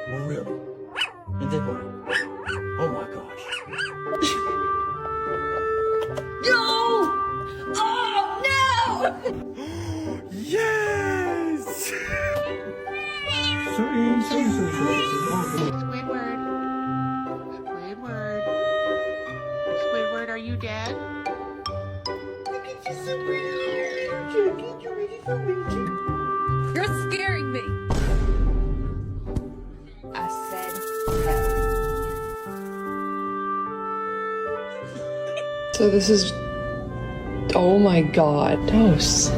Oh, really? And then what? Oh my gosh. No! Oh, no! Yes! Squidward. Squidward. Squidward, are you dead? You're scaring me. I said hell. So this is... Oh my god. Dose.